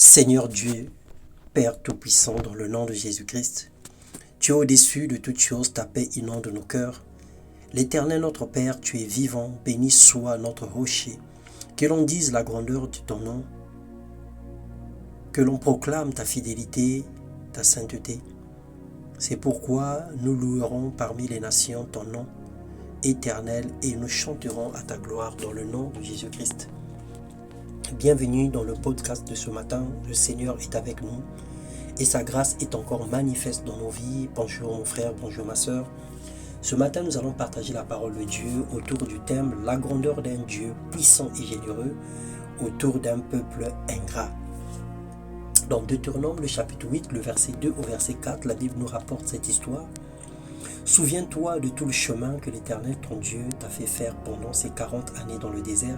Seigneur Dieu, Père Tout-Puissant, dans le nom de Jésus-Christ, tu es au-dessus de toutes choses, ta paix inonde nos cœurs. L'Éternel notre Père, tu es vivant, béni soit notre rocher. Que l'on dise la grandeur de ton nom, que l'on proclame ta fidélité, ta sainteté. C'est pourquoi nous louerons parmi les nations ton nom éternel et nous chanterons à ta gloire dans le nom de Jésus-Christ. Bienvenue dans le podcast de ce matin. Le Seigneur est avec nous et sa grâce est encore manifeste dans nos vies. Bonjour mon frère, bonjour ma soeur. Ce matin, nous allons partager la parole de Dieu autour du thème « La grandeur d'un Dieu puissant et généreux autour d'un peuple ingrat ». Dans Deutéronome, le chapitre 8, le verset 2 au verset 4, la Bible nous rapporte cette histoire. « Souviens-toi de tout le chemin que l'Éternel, ton Dieu, t'a fait faire pendant ces 40 années dans le désert.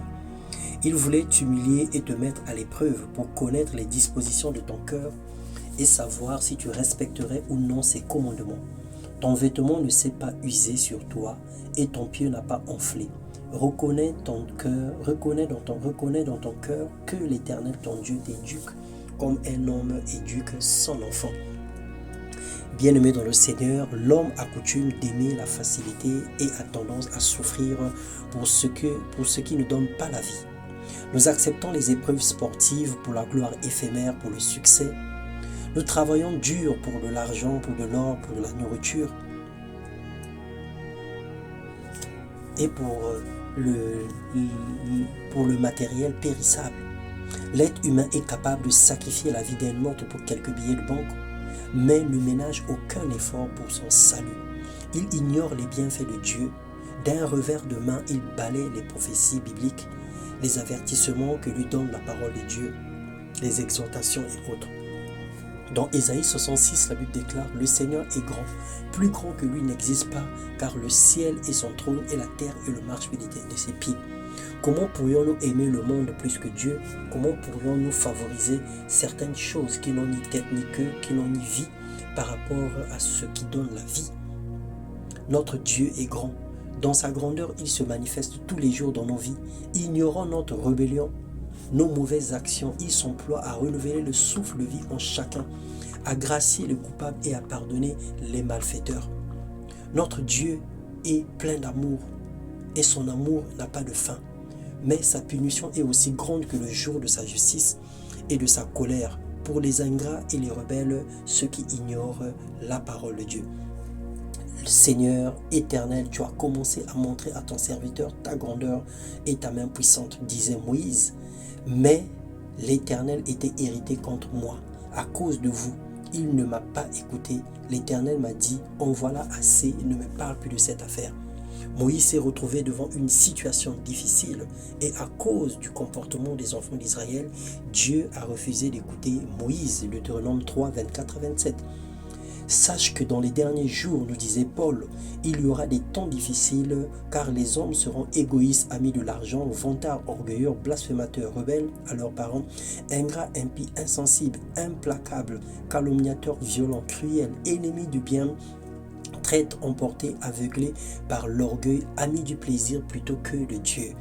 Il voulait t'humilier et te mettre à l'épreuve pour connaître les dispositions de ton cœur et savoir si tu respecterais ou non ses commandements. Ton vêtement ne s'est pas usé sur toi et ton pied n'a pas enflé. Reconnais dans ton cœur que l'Éternel, ton Dieu, t'éduque comme un homme éduque son enfant. » Bien-aimé dans le Seigneur, l'homme a coutume d'aimer la facilité et a tendance à souffrir pour ce qui ne donne pas la vie. Nous acceptons les épreuves sportives pour la gloire éphémère, pour le succès. Nous travaillons dur pour de l'argent, pour de l'or, pour de la nourriture et pour le matériel périssable. L'être humain est capable de sacrifier la vie d'un autre pour quelques billets de banque, mais ne ménage aucun effort pour son salut. Il ignore les bienfaits de Dieu. D'un revers de main, il balaie les prophéties bibliques, les avertissements que lui donne la parole de Dieu, les exhortations et autres. Dans Ésaïe 66, la Bible déclare « Le Seigneur est grand, plus grand que lui n'existe pas, car le ciel est son trône et la terre est le marchepied de ses pieds. » Comment pourrions-nous aimer le monde plus que Dieu? Comment pourrions-nous favoriser certaines choses qui n'ont ni tête ni queue, qui n'ont ni vie par rapport à ce qui donne la vie? Notre Dieu est grand. Dans sa grandeur, il se manifeste tous les jours dans nos vies. Ignorant notre rébellion, nos mauvaises actions, il s'emploie à renouveler le souffle de vie en chacun, à gracier les coupables et à pardonner les malfaiteurs. Notre Dieu est plein d'amour et son amour n'a pas de fin. Mais sa punition est aussi grande que le jour de sa justice et de sa colère pour les ingrats et les rebelles, ceux qui ignorent la parole de Dieu. Seigneur éternel, tu as commencé à montrer à ton serviteur ta grandeur et ta main puissante, disait Moïse. Mais l'Éternel était irrité contre moi. À cause de vous, il ne m'a pas écouté. L'Éternel m'a dit, en voilà assez, ne me parle plus de cette affaire. Moïse s'est retrouvé devant une situation difficile et à cause du comportement des enfants d'Israël, Dieu a refusé d'écouter Moïse, Deutéronome 3, 24 à 27. Sache que dans les derniers jours, nous disait Paul, il y aura des temps difficiles car les hommes seront égoïstes, amis de l'argent, vantards, orgueilleux, blasphémateurs, rebelles à leurs parents, ingrats, impies, insensibles, implacables, calomniateurs, violents, cruels, ennemis du bien, traîtres, emportés, aveuglés par l'orgueil, amis du plaisir plutôt que de Dieu.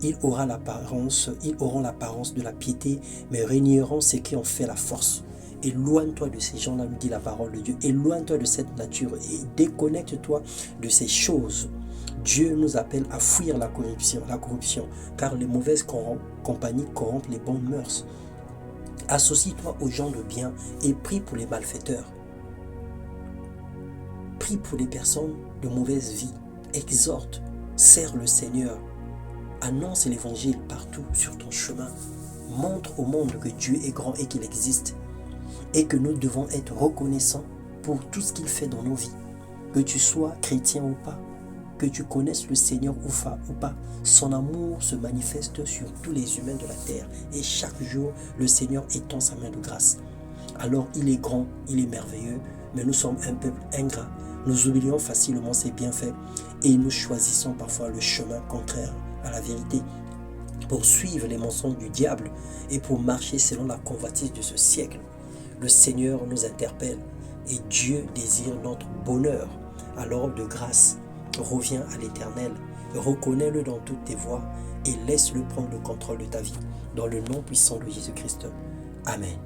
Ils auront l'apparence de la piété, mais régneront ceux qui ont fait la force. Éloigne-toi de ces gens-là, nous dit la parole de Dieu. Éloigne-toi de cette nature et déconnecte-toi de ces choses. Dieu nous appelle à fuir la corruption, car les mauvaises compagnies corrompent les bonnes mœurs. Associe-toi aux gens de bien et prie pour les malfaiteurs. Prie pour les personnes de mauvaise vie. Exhorte, sers le Seigneur. Annonce l'évangile partout sur ton chemin. Montre au monde que Dieu est grand et qu'il existe. Et que nous devons être reconnaissants pour tout ce qu'il fait dans nos vies. Que tu sois chrétien ou pas, que tu connaisses le Seigneur ou pas, son amour se manifeste sur tous les humains de la terre. Et chaque jour, le Seigneur étend sa main de grâce. Alors il est grand, il est merveilleux, mais nous sommes un peuple ingrat. Nous oublions facilement ses bienfaits et nous choisissons parfois le chemin contraire à la vérité pour suivre les mensonges du diable et pour marcher selon la convoitise de ce siècle. Le Seigneur nous interpelle et Dieu désire notre bonheur. Alors de grâce, reviens à l'Éternel, reconnais-le dans toutes tes voies et laisse-le prendre le contrôle de ta vie. Dans le nom puissant de Jésus-Christ. Amen.